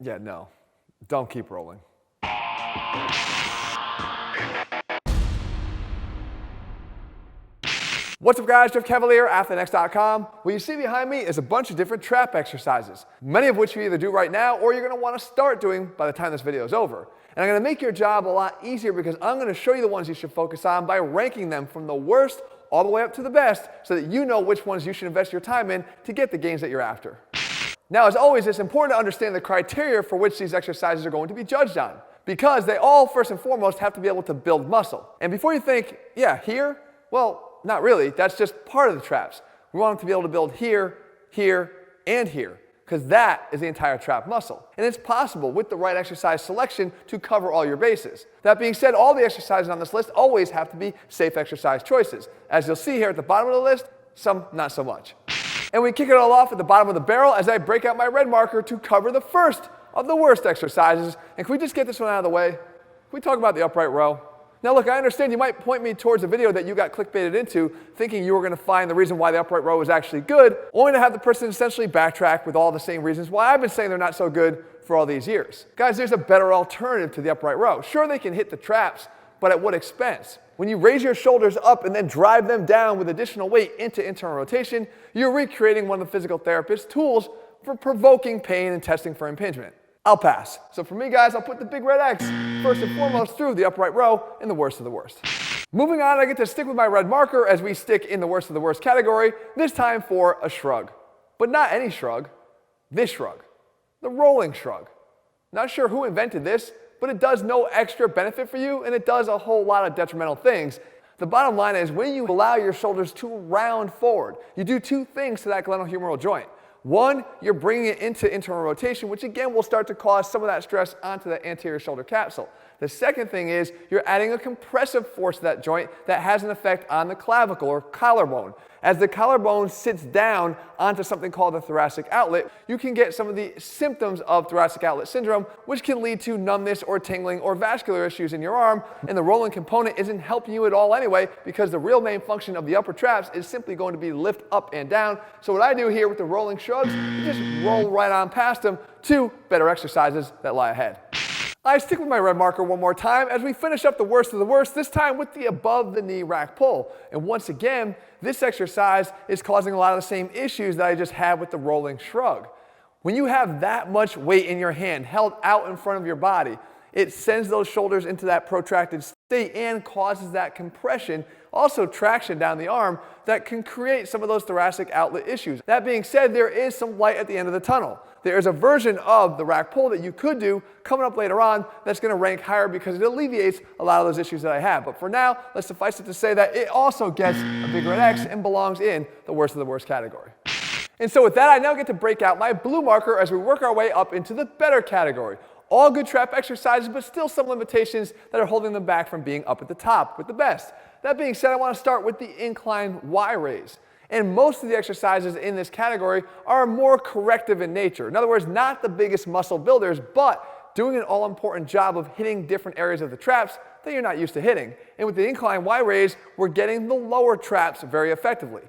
Yeah, no. Don't keep rolling. What's up guys, Jeff Cavalier, ATHLEAN-X.com. What you see behind me is a bunch of different trap exercises, many of which you either do right now or you're going to want to start doing by the time this video is over. And I'm going to make your job a lot easier because I'm going to show you the ones you should focus on by ranking them from the worst all the way up to the best so that you know which ones you should invest your time in to get the gains that you're after. Now, as always, it's important to understand the criteria for which these exercises are going to be judged on because they all, first and foremost, have to be able to build muscle. And before you think, yeah, here, well, not really. That's just part of the traps. We want them to be able to build here, here, and here, because that is the entire trap muscle. And it's possible with the right exercise selection to cover all your bases. That being said, all the exercises on this list always have to be safe exercise choices. As you'll see here at the bottom of the list, some not so much. And we kick it all off at the bottom of the barrel as I break out my red marker to cover the first of the worst exercises. And can we just get this one out of the way? Can we talk about the upright row? Now look, I understand you might point me towards a video that you got clickbaited into thinking you were going to find the reason why the upright row is actually good, only to have the person essentially backtrack with all the same reasons why I've been saying they're not so good for all these years. Guys, there's a better alternative to the upright row. Sure, they can hit the traps, but at what expense? When you raise your shoulders up and then drive them down with additional weight into internal rotation, you're recreating one of the physical therapist's tools for provoking pain and testing for impingement. I'll pass. So for me, guys, I'll put the big red X first and foremost through the upright row in the worst of the worst. Moving on, I get to stick with my red marker as we stick in the worst of the worst category, this time for a shrug. But not any shrug, this shrug, the rolling shrug. Not sure who invented this, but it does no extra benefit for you and it does a whole lot of detrimental things. The bottom line is when you allow your shoulders to round forward, you do two things to that glenohumeral joint. One, you're bringing it into internal rotation, which again will start to cause some of that stress onto the anterior shoulder capsule. The second thing is you're adding a compressive force to that joint that has an effect on the clavicle or collarbone. As the collarbone sits down onto something called the thoracic outlet, you can get some of the symptoms of thoracic outlet syndrome, which can lead to numbness or tingling or vascular issues in your arm, and the rolling component isn't helping you at all anyway because the real main function of the upper traps is simply going to be lift up and down. So what I do here with the rolling shrugs, you just roll right on past them to better exercises that lie ahead. I stick with my red marker one more time as we finish up the worst of the worst, this time with the above the knee rack pull. And once again, this exercise is causing a lot of the same issues that I just had with the rolling shrug. When you have that much weight in your hand held out in front of your body, it sends those shoulders into that protracted state and causes that compression, also traction down the arm that can create some of those thoracic outlet issues. That being said, there is some light at the end of the tunnel. There is a version of the rack pull that you could do coming up later on that's going to rank higher because it alleviates a lot of those issues that I have. But for now, let's suffice it to say that it also gets a big red X and belongs in the worst of the worst category. And so with that, I now get to break out my blue marker as we work our way up into the better category. All good trap exercises, but still some limitations that are holding them back from being up at the top with the best. That being said, I want to start with the incline Y raise. And most of the exercises in this category are more corrective in nature. In other words, not the biggest muscle builders, but doing an all-important job of hitting different areas of the traps that you're not used to hitting. And with the incline Y raise, we're getting the lower traps very effectively.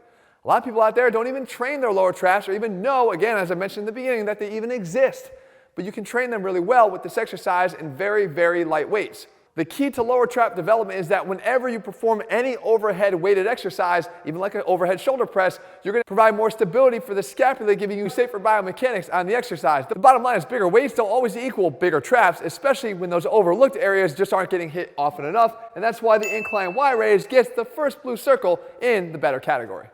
A lot of people out there don't even train their lower traps or even know, again, as I mentioned in the beginning, that they even exist. But you can train them really well with this exercise in very, very light weights. The key to lower trap development is that whenever you perform any overhead weighted exercise, even like an overhead shoulder press, you're going to provide more stability for the scapula, giving you safer biomechanics on the exercise. The bottom line is bigger weights don't always equal bigger traps, especially when those overlooked areas just aren't getting hit often enough, and that's why the incline Y raise gets the first blue circle in the better category.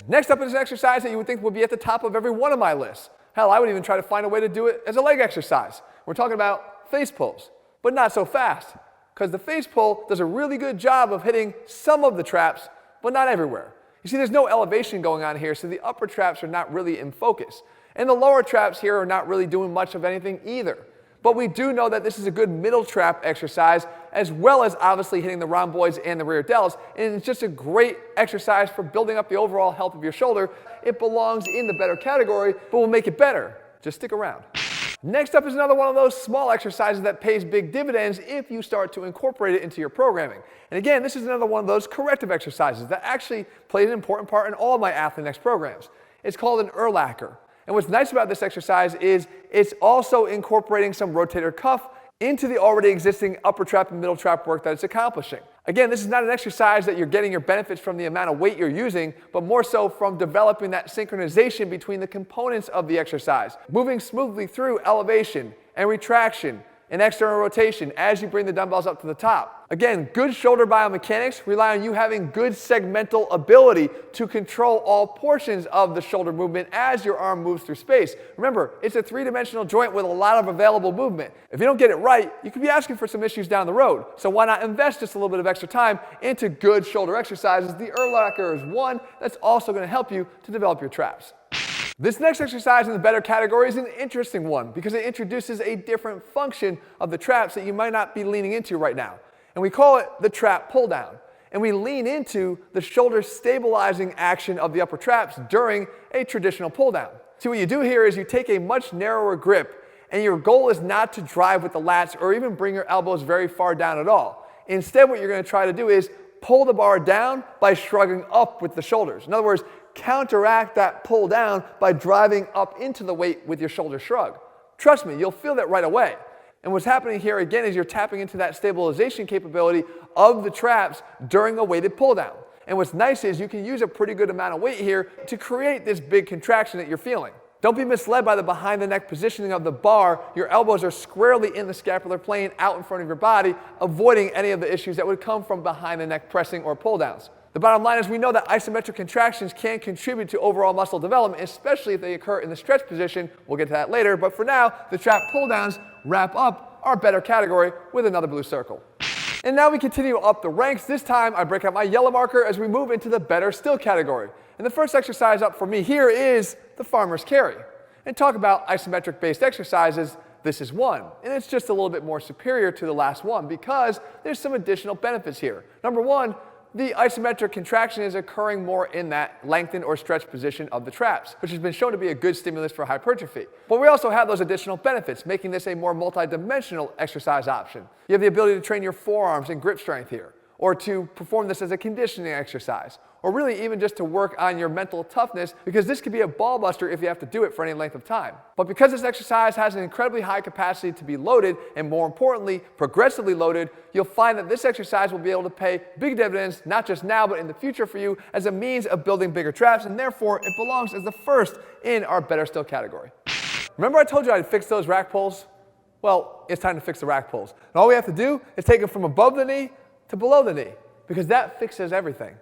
Next up is an exercise that you would think would be at the top of every one of my lists. Hell, I would even try to find a way to do it as a leg exercise. We're talking about face pulls, but not so fast, because the face pull does a really good job of hitting some of the traps, but not everywhere. You see, there's no elevation going on here, so the upper traps are not really in focus. And the lower traps here are not really doing much of anything either. But we do know that this is a good middle trap exercise, as well as obviously hitting the rhomboids and the rear delts, and it's just a great exercise for building up the overall health of your shoulder. It belongs in the better category, but we'll make it better. Just stick around. Next up is another one of those small exercises that pays big dividends if you start to incorporate it into your programming. And again, this is another one of those corrective exercises that actually plays an important part in all of my ATHLEAN-X programs. It's called an Urlacher. And what's nice about this exercise is it's also incorporating some rotator cuff into the already existing upper trap and middle trap work that it's accomplishing. Again, this is not an exercise that you're getting your benefits from the amount of weight you're using, but more so from developing that synchronization between the components of the exercise, moving smoothly through elevation and retraction and external rotation as you bring the dumbbells up to the top. Again, good shoulder biomechanics rely on you having good segmental ability to control all portions of the shoulder movement as your arm moves through space. Remember, it's a three-dimensional joint with a lot of available movement. If you don't get it right, you could be asking for some issues down the road. So why not invest just a little bit of extra time into good shoulder exercises? The Urlacher is one that's also going to help you to develop your traps. This next exercise in the better category is an interesting one because it introduces a different function of the traps that you might not be leaning into right now. And we call it the trap pull down. And we lean into the shoulder stabilizing action of the upper traps during a traditional pull down. So what you do here is you take a much narrower grip, and your goal is not to drive with the lats or even bring your elbows very far down at all. Instead, what you're going to try to do is pull the bar down by shrugging up with the shoulders. In other words, counteract that pull down by driving up into the weight with your shoulder shrug. Trust me, you'll feel that right away. And what's happening here again is you're tapping into that stabilization capability of the traps during a weighted pull down. And what's nice is you can use a pretty good amount of weight here to create this big contraction that you're feeling. Don't be misled by the behind the neck positioning of the bar. Your elbows are squarely in the scapular plane out in front of your body, avoiding any of the issues that would come from behind the neck pressing or pull downs. The bottom line is we know that isometric contractions can contribute to overall muscle development, especially if they occur in the stretch position. We'll get to that later, but for now, the trap pull downs wrap up our better category with another blue circle. And now we continue up the ranks. This time I break out my yellow marker as we move into the better still category. And the first exercise up for me here is the farmer's carry. And talk about isometric based exercises, this is one. And it's just a little bit more superior to the last one because there's some additional benefits here. Number one, the isometric contraction is occurring more in that lengthened or stretched position of the traps, which has been shown to be a good stimulus for hypertrophy. But we also have those additional benefits, making this a more multidimensional exercise option. You have the ability to train your forearms and grip strength here, or to perform this as a conditioning exercise, or really even just to work on your mental toughness, because this could be a ball buster if you have to do it for any length of time. But because this exercise has an incredibly high capacity to be loaded, and more importantly, progressively loaded, you'll find that this exercise will be able to pay big dividends, not just now, but in the future for you as a means of building bigger traps, and therefore it belongs as the first in our better still category. Remember I told you I'd fix those rack pulls? Well, it's time to fix the rack pulls. And all we have to do is take them from above the knee to below the knee, because that fixes everything.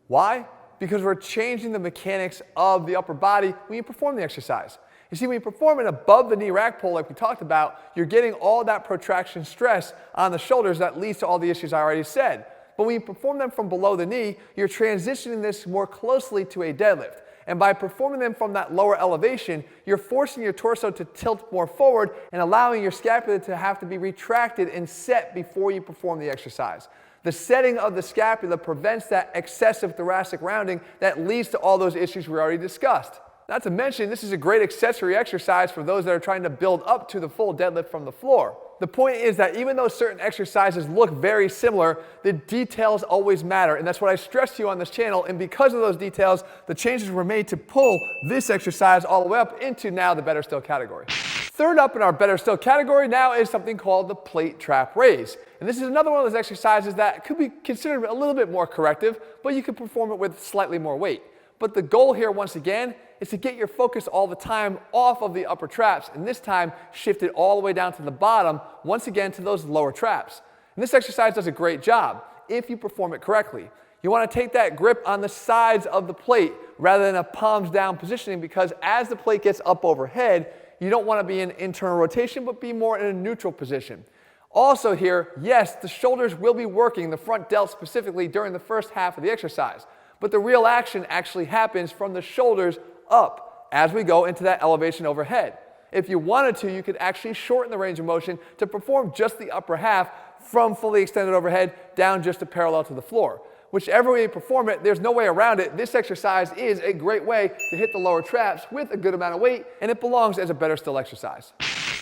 Why? Because we're changing the mechanics of the upper body when you perform the exercise. You see, when you perform an above the knee rack pull like we talked about, you're getting all that protraction stress on the shoulders that leads to all the issues I already said. But when you perform them from below the knee, you're transitioning this more closely to a deadlift. And by performing them from that lower elevation, you're forcing your torso to tilt more forward and allowing your scapula to have to be retracted and set before you perform the exercise. The setting of the scapula prevents that excessive thoracic rounding that leads to all those issues we already discussed. Not to mention, this is a great accessory exercise for those that are trying to build up to the full deadlift from the floor. The point is that even though certain exercises look very similar, the details always matter, and that's what I stress to you on this channel, and because of those details, the changes were made to pull this exercise all the way up into now the better still category. Third up in our better still category now is something called the plate trap raise. And this is another one of those exercises that could be considered a little bit more corrective, but you can perform it with slightly more weight. But the goal here, once again, is to get your focus all the time off of the upper traps, and this time shift it all the way down to the bottom, once again to those lower traps. And this exercise does a great job if you perform it correctly. You want to take that grip on the sides of the plate rather than a palms down positioning, because as the plate gets up overhead, you don't want to be in internal rotation, but be more in a neutral position. Also here, yes, the shoulders will be working, the front delt specifically, during the first half of the exercise. But the real action actually happens from the shoulders up as we go into that elevation overhead. If you wanted to, you could actually shorten the range of motion to perform just the upper half from fully extended overhead down just to parallel to the floor. Whichever way you perform it, there's no way around it. This exercise is a great way to hit the lower traps with a good amount of weight, and it belongs as a better still exercise.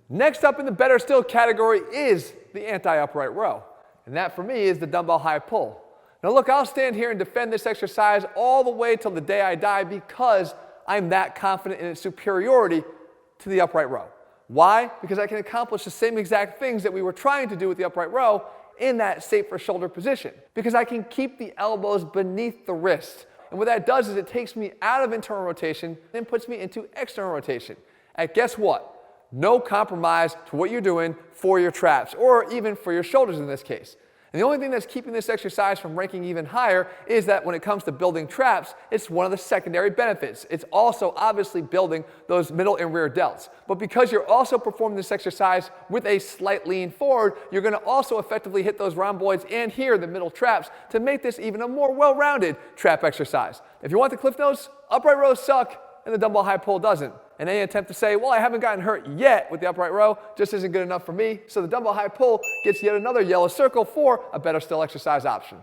Next up in the better still category is the anti-upright row. And that for me is the dumbbell high pull. Now look, I'll stand here and defend this exercise all the way till the day I die because I'm that confident in its superiority to the upright row. Why? Because I can accomplish the same exact things that we were trying to do with the upright row in that safer shoulder position. Because I can keep the elbows beneath the wrist. And what that does is it takes me out of internal rotation and puts me into external rotation. And guess what? No compromise to what you're doing for your traps, or even for your shoulders in this case. And the only thing that's keeping this exercise from ranking even higher is that when it comes to building traps, it's one of the secondary benefits. It's also obviously building those middle and rear delts. But because you're also performing this exercise with a slight lean forward, you're going to also effectively hit those rhomboids and here the middle traps to make this even a more well-rounded trap exercise. If you want the cliff notes, upright rows suck and the dumbbell high pull doesn't. And any attempt to say, well, I haven't gotten hurt yet with the upright row just isn't good enough for me. So the dumbbell high pull gets yet another yellow circle for a better still exercise option.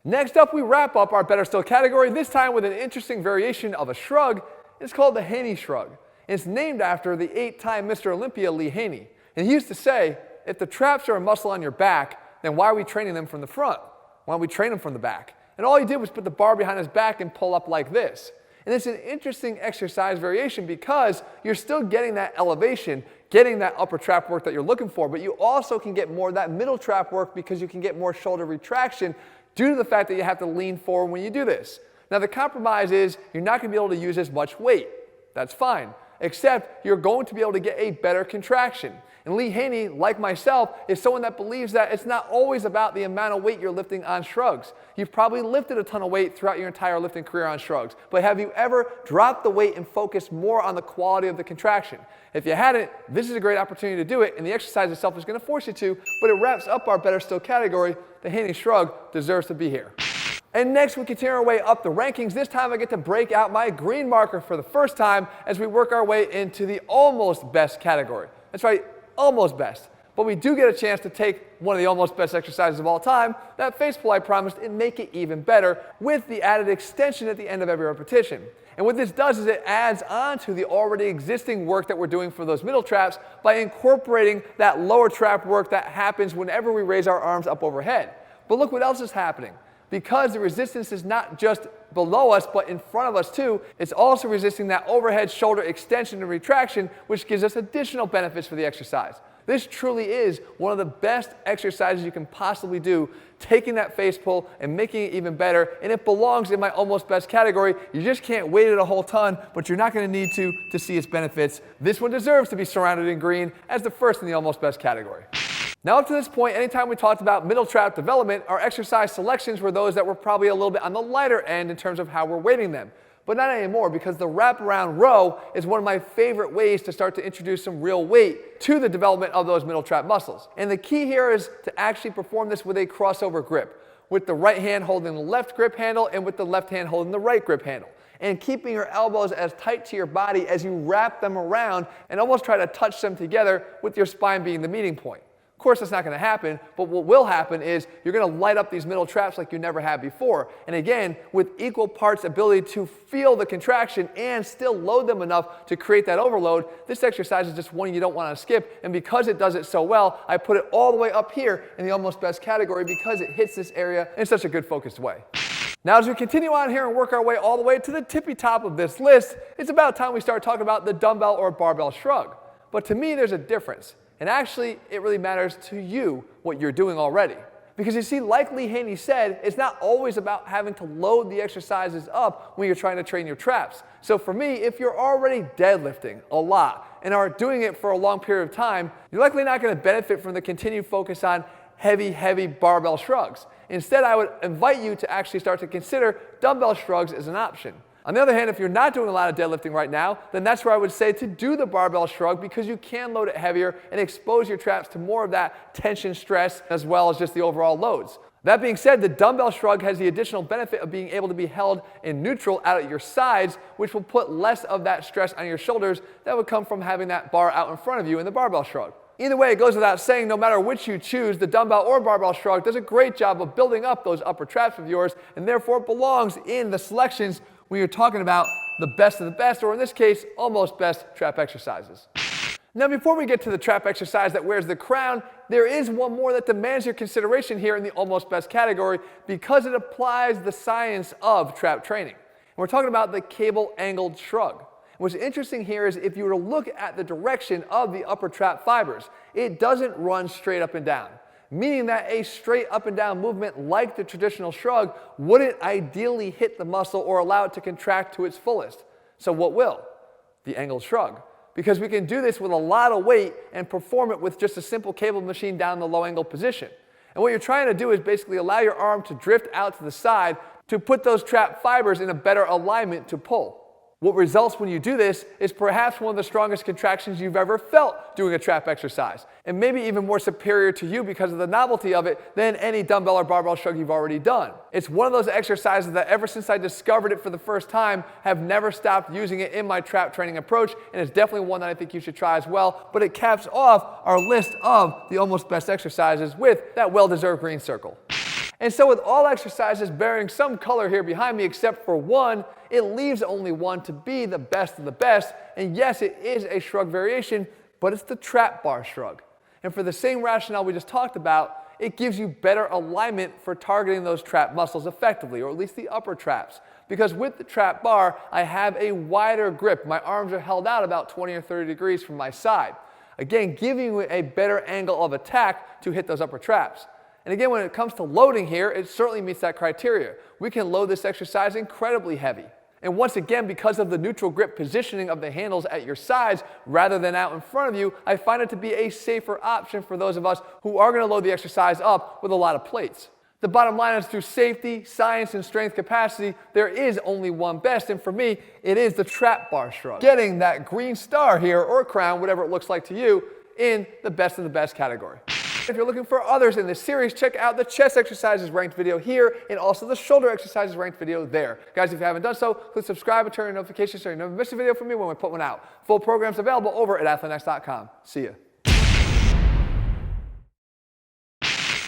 Next up, we wrap up our better still category, this time with an interesting variation of a shrug. It's called the Haney shrug. And it's named after the 8-time Mr. Olympia Lee Haney. And he used to say, if the traps are a muscle on your back, then why are we training them from the front? Why don't we train them from the back? And all he did was put the bar behind his back and pull up like this. And it's an interesting exercise variation because you're still getting that elevation, getting that upper trap work that you're looking for, but you also can get more of that middle trap work because you can get more shoulder retraction due to the fact that you have to lean forward when you do this. Now the compromise is you're not going to be able to use as much weight. That's fine, except you're going to be able to get a better contraction. And Lee Haney, like myself, is someone that believes that it's not always about the amount of weight you're lifting on shrugs. You've probably lifted a ton of weight throughout your entire lifting career on shrugs, but have you ever dropped the weight and focused more on the quality of the contraction? If you hadn't, this is a great opportunity to do it, and the exercise itself is going to force you to, but it wraps up our better still category. The Haney shrug deserves to be here. And next we continue our way up the rankings. This time I get to break out my green marker for the first time as we work our way into the almost best category. That's right, almost best. But we do get a chance to take one of the almost best exercises of all time, that face pull I promised, and make it even better with the added extension at the end of every repetition. And what this does is it adds on to the already existing work that we're doing for those middle traps by incorporating that lower trap work that happens whenever we raise our arms up overhead. But look what else is happening. Because the resistance is not just below us, but in front of us too, it's also resisting that overhead shoulder extension and retraction, which gives us additional benefits for the exercise. This truly is one of the best exercises you can possibly do, taking that face pull and making it even better, and it belongs in my almost best category. You just can't weight it a whole ton, but you're not going to need to see its benefits. This one deserves to be surrounded in green as the first in the almost best category. Now up to this point, anytime we talked about middle trap development, our exercise selections were those that were probably a little bit on the lighter end in terms of how we're weighting them. But not anymore, because the wraparound row is one of my favorite ways to start to introduce some real weight to the development of those middle trap muscles. And the key here is to actually perform this with a crossover grip, with the right hand holding the left grip handle and with the left hand holding the right grip handle. And keeping your elbows as tight to your body as you wrap them around and almost try to touch them together with your spine being the meeting point. Of course, that's not going to happen, but what will happen is you're going to light up these middle traps like you never have before. And again, with equal parts ability to feel the contraction and still load them enough to create that overload, this exercise is just one you don't want to skip. And because it does it so well, I put it all the way up here in the almost best category because it hits this area in such a good focused way. Now, as we continue on here and work our way all the way to the tippy top of this list, it's about time we start talking about the dumbbell or barbell shrug. But to me, there's a difference. And actually, it really matters to you what you're doing already. Because you see, like Lee Haney said, it's not always about having to load the exercises up when you're trying to train your traps. So for me, if you're already deadlifting a lot and are doing it for a long period of time, you're likely not going to benefit from the continued focus on heavy barbell shrugs. Instead, I would invite you to actually start to consider dumbbell shrugs as an option. On the other hand, if you're not doing a lot of deadlifting right now, then that's where I would say to do the barbell shrug because you can load it heavier and expose your traps to more of that tension stress as well as just the overall loads. That being said, the dumbbell shrug has the additional benefit of being able to be held in neutral out at your sides, which will put less of that stress on your shoulders that would come from having that bar out in front of you in the barbell shrug. Either way, it goes without saying, no matter which you choose, the dumbbell or barbell shrug does a great job of building up those upper traps of yours, and therefore belongs in the selections when you're talking about the best of the best, or in this case, almost best trap exercises. Now, before we get to the trap exercise that wears the crown, there is one more that demands your consideration here in the almost best category because it applies the science of trap training. We're talking about the cable angled shrug. What's interesting here is if you were to look at the direction of the upper trap fibers, it doesn't run straight up and down, meaning that a straight up and down movement like the traditional shrug wouldn't ideally hit the muscle or allow it to contract to its fullest. So what will? The angled shrug. Because we can do this with a lot of weight and perform it with just a simple cable machine down in the low angle position. And what you're trying to do is basically allow your arm to drift out to the side to put those trap fibers in a better alignment to pull. What results when you do this is perhaps one of the strongest contractions you've ever felt doing a trap exercise, and maybe even more superior to you because of the novelty of it than any dumbbell or barbell shrug you've already done. It's one of those exercises that ever since I discovered it for the first time, have never stopped using it in my trap training approach, and it's definitely one that I think you should try as well. But it caps off our list of the almost best exercises with that well-deserved green circle. And so with all exercises bearing some color here behind me except for one, it leaves only one to be the best of the best. And yes, it is a shrug variation, but it's the trap bar shrug. And for the same rationale we just talked about, it gives you better alignment for targeting those trap muscles effectively, or at least the upper traps. Because with the trap bar, I have a wider grip. My arms are held out about 20 or 30 degrees from my side. Again, giving you a better angle of attack to hit those upper traps. And again, when it comes to loading here, it certainly meets that criteria. We can load this exercise incredibly heavy. And once again, because of the neutral grip positioning of the handles at your sides rather than out in front of you, I find it to be a safer option for those of us who are going to load the exercise up with a lot of plates. The bottom line is through safety, science, and strength capacity, there is only one best, and for me, it is the trap bar shrug. Getting that green star here, or crown, whatever it looks like to you, in the best of the best category. If you're looking for others in this series, check out the chest exercises ranked video here and also the shoulder exercises ranked video there. Guys, if you haven't done so, please subscribe and turn on notifications so you never miss a video from me when we put one out. Full programs available over at ATHLEAN-X.com. See ya.